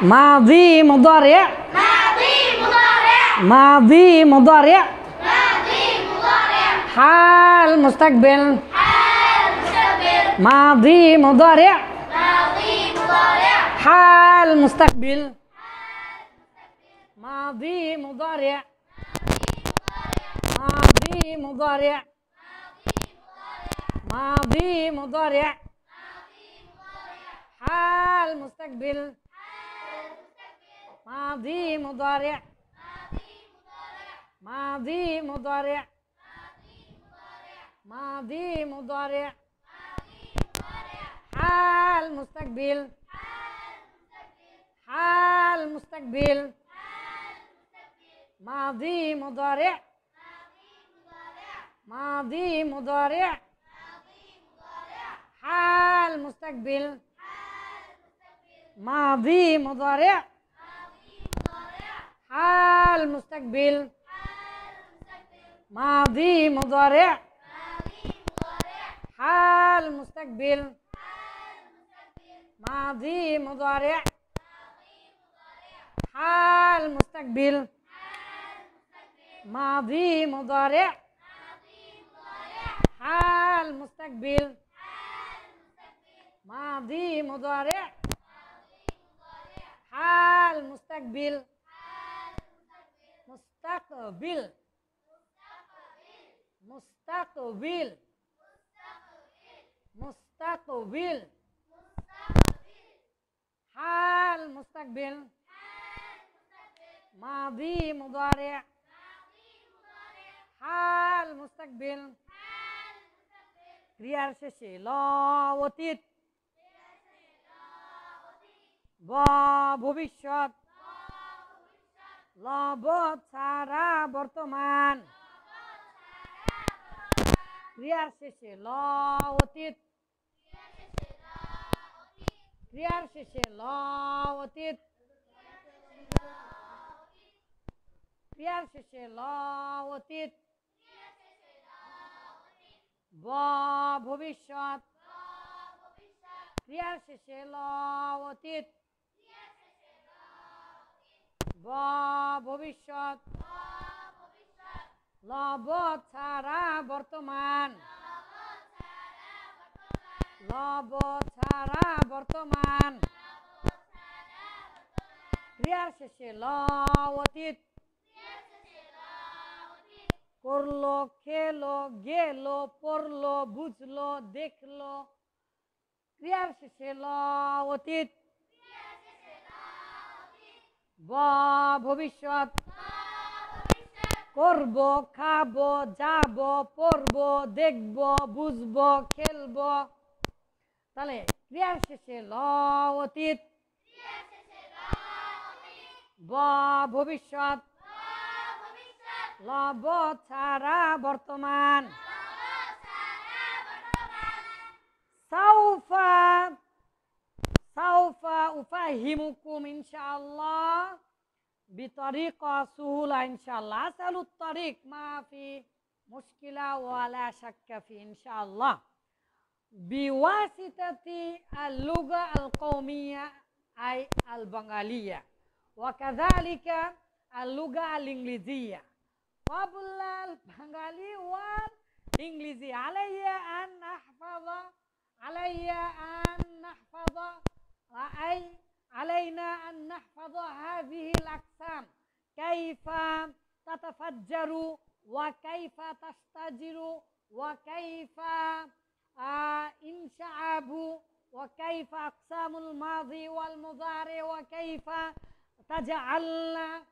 ماضي مضارع ماضي مضارع حال مستقبل ماضي مضارع حال مستقبل ماضي مضارع ماضي مضارع ماضي مضارع حال مستقبل ماضي مضارع ماضي مضارع ماضي مضارع حال مستقبل حال مستقبل ماضي مضارع ماضي مضارع حال مستقبل ماضي مضارع حال مستقبل ماضي مضارع حال مستقبل ماضي مضارع حال مستقبل ماضي مضارع حال مستقبل ماضي مضارع حال مستقبل مستقبل مستقبل مستقبل حال مستقبل ماضي مضارع حال مستقبل ক্রিয়ার শেষে ল অতীত ব ভবিষ্যৎ লব ছাড়া বর্তমান ক্রিয়ার শেষে ল অতীত ক্রিয়ার শেষে ল অতীত ক্রিয়ার শেষে ল অতীত ব ভবিষ্যৎ ক্রিয়ার শেষে ল অতীত ব ভবিষ্যৎ লব ছাড়া বর্তমান লব ছাড়া বর্তমান ক্রিয়ার শেষে ল অতীত করলো খেলো গেলো পড়লো বুঝলো দেখলো ক্রিয়ার শেষে ল অতীত ব ভবিষ্যৎ করব খাবো যাব পড়ব দেখব বুঝব খেলব তাহলে ক্রিয়ার শেষে ল অতীত ব ভবিষ্যৎ লব ছাড়া বর্তমান সাউফা সাউফা উফাহিমুকুম ইনশাআল্লাহ বিতরিকা সুহুলা ইনশাআল্লাহ আসালুত তারিক মা ফি মুশকিলা ওয়া লা শাক্কা ফি ইনশাআল্লাহ বিওয়াসিতাতি আল-লুগা আল-কওমিয়া আই আল-বাঙ্গালিয়া ওয়া কাযালিকা আল-লুগা আল-ইংলিজিয়া قبل البنغالي والإنجليزي علي أن نحفظ أي علينا أن نحفظ هذه الأقسام كيف تتفجر وكيف تشتجر وكيف إنشعاب وكيف أقسام الماضي والمضارع وكيف تجعلنا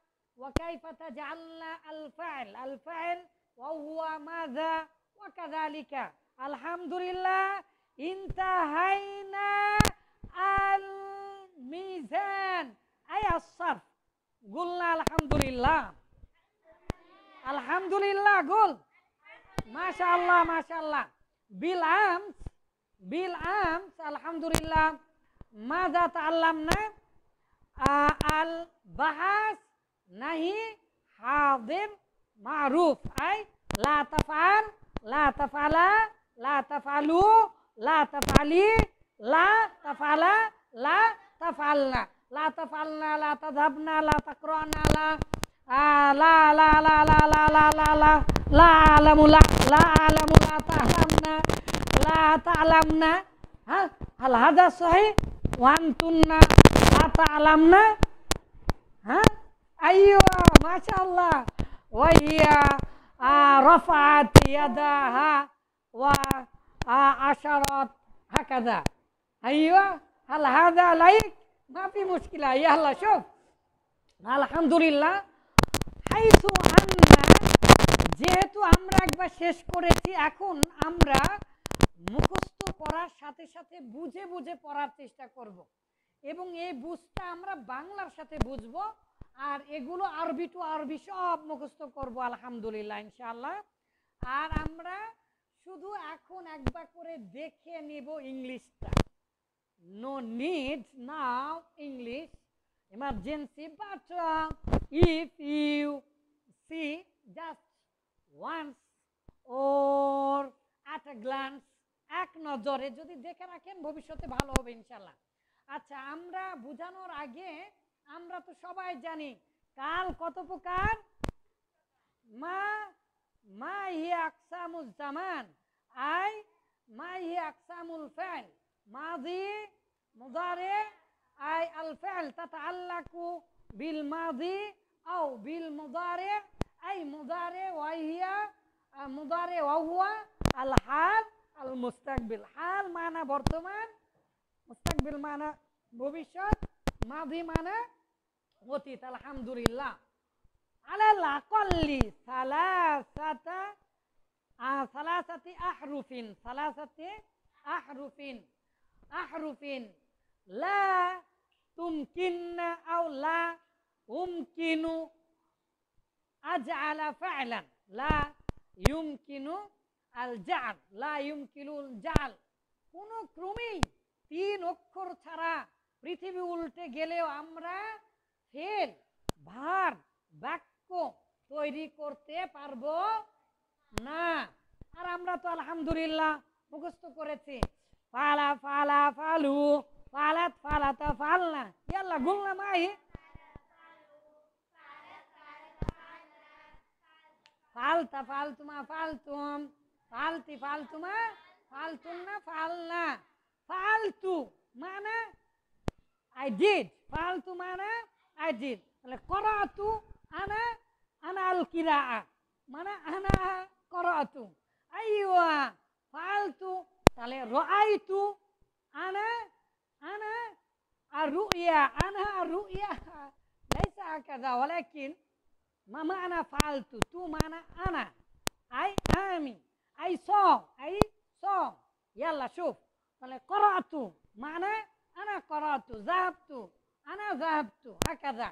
الفعل وهو ماذا وكذلك الحمد لله انتهينا الميزان أي الصرف قلنا الحمد لله الحمد لله قل ما شاء الله ما شاء الله بالأمس الحمد لله ماذا تعلمنا البحث نهي حاضر معروف أي لا تفعل لا تفعل لا تفعلوا لا تفعلي لا تفعل لا تفعلنا লা তাফালনা লা তাযহাবনা লা তাকরানা লা লা লা লা লা লা লা লা লা লা আলামু লা লা আলামু লা তা'লামনা লা তা'লামনা। হ্যাঁ, হাল হাদা সহিহ? ওয়ান্তুন্না লা তা'লামনা। হ্যাঁ, আইয়ুয়া মাশাআল্লাহ। ওয়া হিয়া রাফা'at ইয়াদাহা ওয়া আশারাত হাকাযা। আইয়ুয়া হাল হাদা লাইক? মা ফি মুশকিলা। ইয়াল্লা শুফ, আলহামদুলিল্লাহ। হাইসু আন্না, যেহেতু আমরা একবার শেষ করেছি, এখন আমরা মুখস্থ করার সাথে সাথে বুঝে বুঝে পড়ার চেষ্টা করব এবং এই বুঝটা আমরা বাংলার সাথে বুঝবো আর এগুলো আরবি টু আরবি সব মুখস্থ করব আলহামদুলিল্লাহ ইনশাআল্লাহ। আর আমরা শুধু এখন একবার করে দেখে নেব ইংলিশটা। No need now English emergency, but if you see just once or at a glance, এক নজরে যদি দেখে রাখেন ভবিষ্যতে ভালো হবে ইনশাআল্লাহ। আচ্ছা, আমরা বোঝানোর আগে আমরা তো সবাই জানি কাল কত প্রকার। মা মা হিয়া আকসামুজ জামান, আই মা হিয়া আকসামুল ফাইল, মাদি মুদারে আই আল ফাইল তাতাআল্লাকু বিল মাদি আও বিল মুদারে আই মুদারে ওয়া হিয়া মুদারে ওয়া হুয়া আল হাল আল মুস্তাকবিল। হাল মানা বর্তমান, মুস্তাকবিল মানা ভবিষ্যৎ, মাদি মানা অতীত। আলহামদুলিল্লাহ। আলাল আকাল্লি সালাসাতি আহরুফিন, সালাসাতি আহরুফিন, আহরুফিন লা তুমকিন্না আও লা উমকিনু আজআলা ফা'লান, লা ইউমকিনু আল জা'ল, লা ইউমকিনুল জা'ল। কোন ক্রমেই 3 অক্ষর ছাড়া পৃথিবী উল্টে গেলেও আমরা ফেল ভার বাক্য তৈরি করতে পারবো না। আর আমরা তো আলহামদুলিল্লাহ মুখস্থ করেছি। ফালা ফালা ফালু, ফালাত ফালাতা ফালনা। ইয়াল্লা গুলনা মাহি। ফালতা ফালতুমা ফালতুম, ফালতি ফালতুমা ফালতুন্না ফালনা। ফালতু মানে I did, ফালতু মানে I did। তাহলে করাতু আনা, আনা আল কিরাআ মানে আনা করাতু। আইওয়া ফালতু, তাহলে রাআইতু আনা, আনা আর রুইয়া, আনা আর রুইয়া লাইসা হাকাযা ওয়ালাকিন মা মানা ফালতু, তু মানা আনা, আই আমি, আই স। ইয়াল্লা শুফ, তাহলে করাতু মানে আনা করাতু, যাহাবতু আনা যাহাবতু, হাকাযা।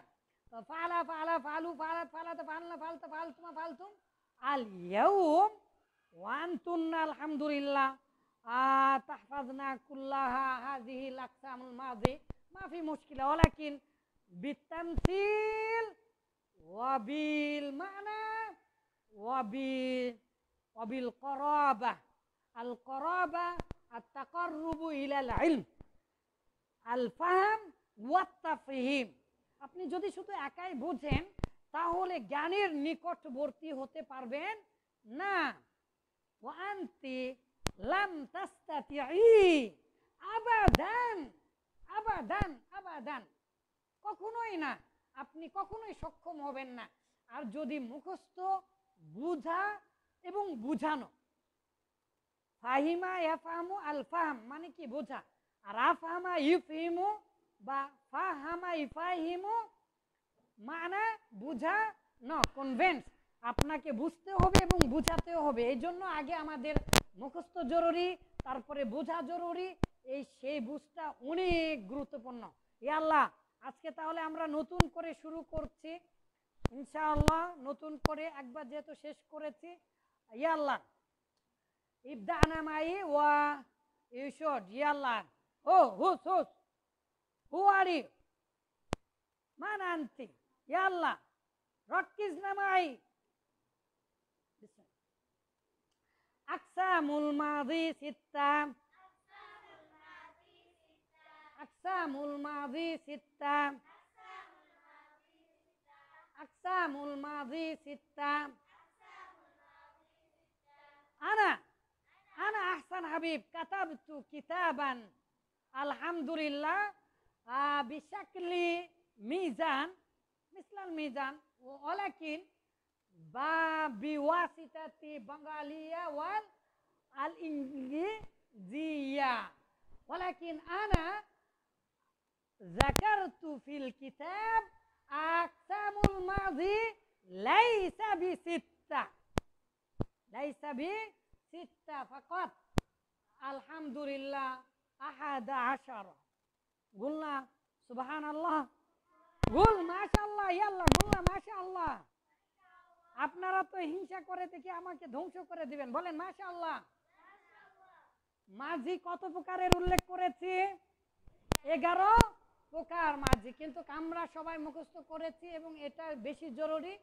তো ফালা ফালা ফালু ফালাত ফালাতা ফালনা ফালতা ফালতুমা ফালতুম। আল ইয়াউম ওয়া আনতুন্না আলহামদুলিল্লাহ তাহফাজনা কুল্লাহা হাযিহিল আকসামুল মাযি মা ফি মুশকিলা ওয়ালাকিন বিতামসিল ওয়া বিল মা'না ওয়া বিল করাবা। আল করাবা আত-তাকাররুবু ইলাল ইলম, আল ফাহম ওয়াত তাফহিম। আপনি যদি শুধু একাই বুঝেন তাহলে জ্ঞানের নিকটবর্তী হতে পারবেন না। ওয়া আনতি লাম তাস্তাতিঈ আবাদান, আবাদান, আবাদান, কখনোই না, আপনি কখনোই সক্ষম হবেন না। আর যদি মুখস্থ, বুঝা এবং বুঝানো, ফাহিমা ইয়াফহামু আল ফাহম মানে কি বোঝা, আর আফহামা ইউফহিমু বা ফাহামা ইফাহিমু মানে বুঝা না, কনভিন্স। আপনাকে বুঝতে হবে এবং বুঝাতেও হবে। এই জন্য আগে আমাদের মুখস্থ জরুরি, তারপরে বোঝা জরুরি। সেই বুঝটা অনেক গুরুত্বপূর্ণ। ইয়া আল্লাহ, আজকে তাহলে আমরা নতুন করে শুরু করছি ইনশাআল্লাহ। নতুন করে একবার যেহেতু শেষ করেছি, ইয়া আল্লাহ ইবদানা মাই ওয়া ইউশুড। ইয়া আল্লাহ, ও হুস হুস, হু আর ইউ, মান আনতি। ইয়া আল্লাহ রক্কিজনা মাই। আকসামুল মাযি সিত্তা, আকসামুল মাযি সিত্তা আকসামুল মাযি সিত্তা আনা আনা আহসান হাবিব কাতাবতু কিতাবান আলহামদুলিল্লাহ বিশাকলি মিজান মিসলাল মিজান ওয়ালাকিন বা বিওয়াসিতাতি বাঙ্গালিয়া ওয়াল আল ইংরেজিয়া ওয়ালাকিন আনা যাকারতু ফিল কিতাব আকসামুল মাযি লাইসা বিসিত্তা লাইসা বিসিত্তা ফাকাত আলহামদুলিল্লাহ আহাদা আশারা গুলনা সুবহানাল্লাহ গুল মাশাআল্লাহ ইয়াল্লাহ গুলনা মাশাআল্লাহ আপনারা তো হিংসা করে দেখি আমাকে ধ্বংস করে দিবেন বলেন মাশাআল্লাহ মাঝি কত প্রকারের উল্লেখ করেছি 11 প্রকার মাঝি কিন্তু আমরা সবাই মুখস্থ করেছি এবং এটা বেশি জরুরি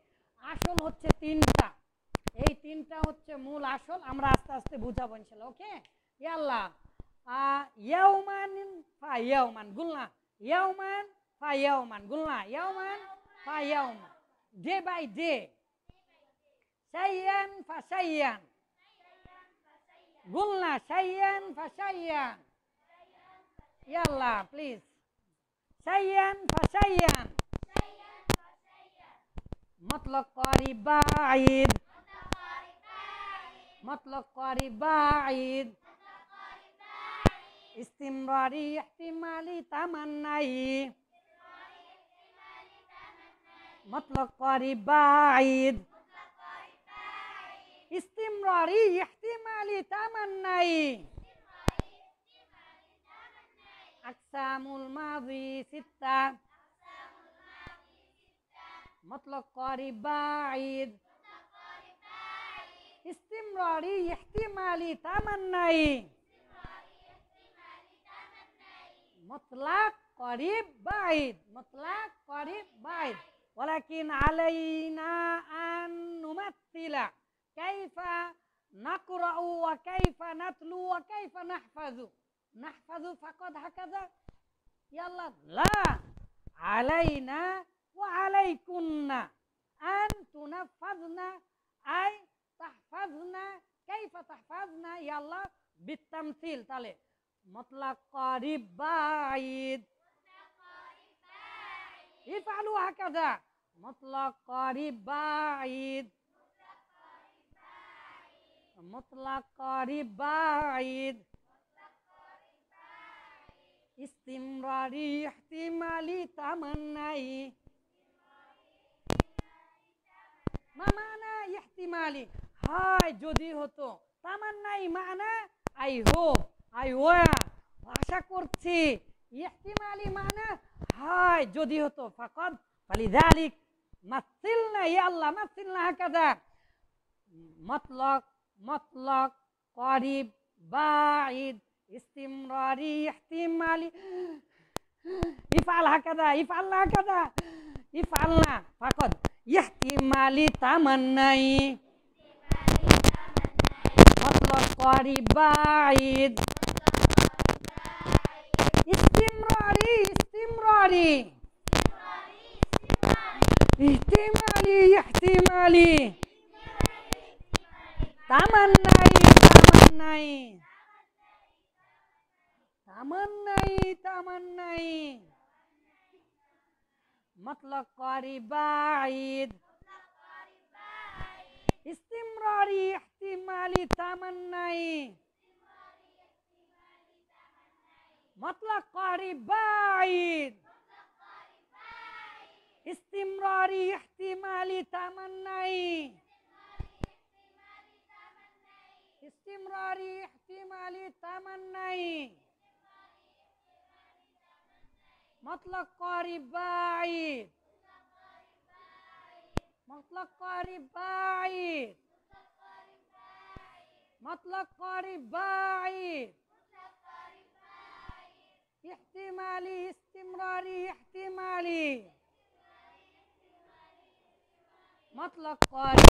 আসল হচ্ছে 3টা এই 3টা হচ্ছে মূল আসল আমরা আস্তে আস্তে বুঝাবো ইনশাআল্লাহ ওকে ইয়াল্লাহ ইয়াউমান ফা ইয়াউমান গুলনা ইয়াউমান ফা ইয়াউমান গুলনা ইয়াউমান ফা ইয়াউমান ডে বাই ডে শাইয়ান ফা শাইয়ান গুলনা শাইয়ান ফা শাইয়ান ইয়াল্লাহ প্লিজ শাইয়ান ফা শাইয়ান মতলক করিব বাঈদ মতলক করিব বাঈদ ইস্তিমরারি ইহতিমালি তামান্নাই মতলক করিব বাঈদ ইস্তিমরারি ইহতিমালি তামান্নাই আকসামুল মাযি সিত্তা মতলক করিব বাঈদ ইস্তিমরারি ইহতিমালি তামান্নাই مطلق قريب بعيد مطلق قريب بعيد ولكن علينا أن نمثل كيف نقرأ وكيف نتلو وكيف نحفظ فقط هكذا يلا لا علينا وعليكن أن تنفذن أي تحفظن كيف تحفظن يلا بالتمثيل تالي مطلق قريب بعيد افعلوا هكذا مطلق قريب بعيد مطلق قريب بعيد استمراري احتمالي تمني ما معنى احتمالي هاي যদি হতো তামান্নাই মানে আই হোপ আই ওয়া আশা করছি ইহতিমালি মানে হায় যদি হতো ফাকাদ ফালিযালিক মাসিলনা ইয়া আল্লাহ মাসিলনা হাকাদা মতলক করিব বাঈদ ইস্তিমরারি ইহতিমালি ইফআল হাকাদা ইফআলনা হাকাদা ইফআলনা ফাকাদ ইহতিমালি তামান্নাই মতলক করিব বাঈদ استمراري احتمالي تمني مطلق قريب بعيد استمراري احتمالي تمني مطلق قريب بعيد استمراري احتمالي تمني استمراري احتمالي تمني مطلق قريب بعيد مطلق قريب بعيد مطلق قريب بعيد احتمالي استمراري احتمالي مطلق قريب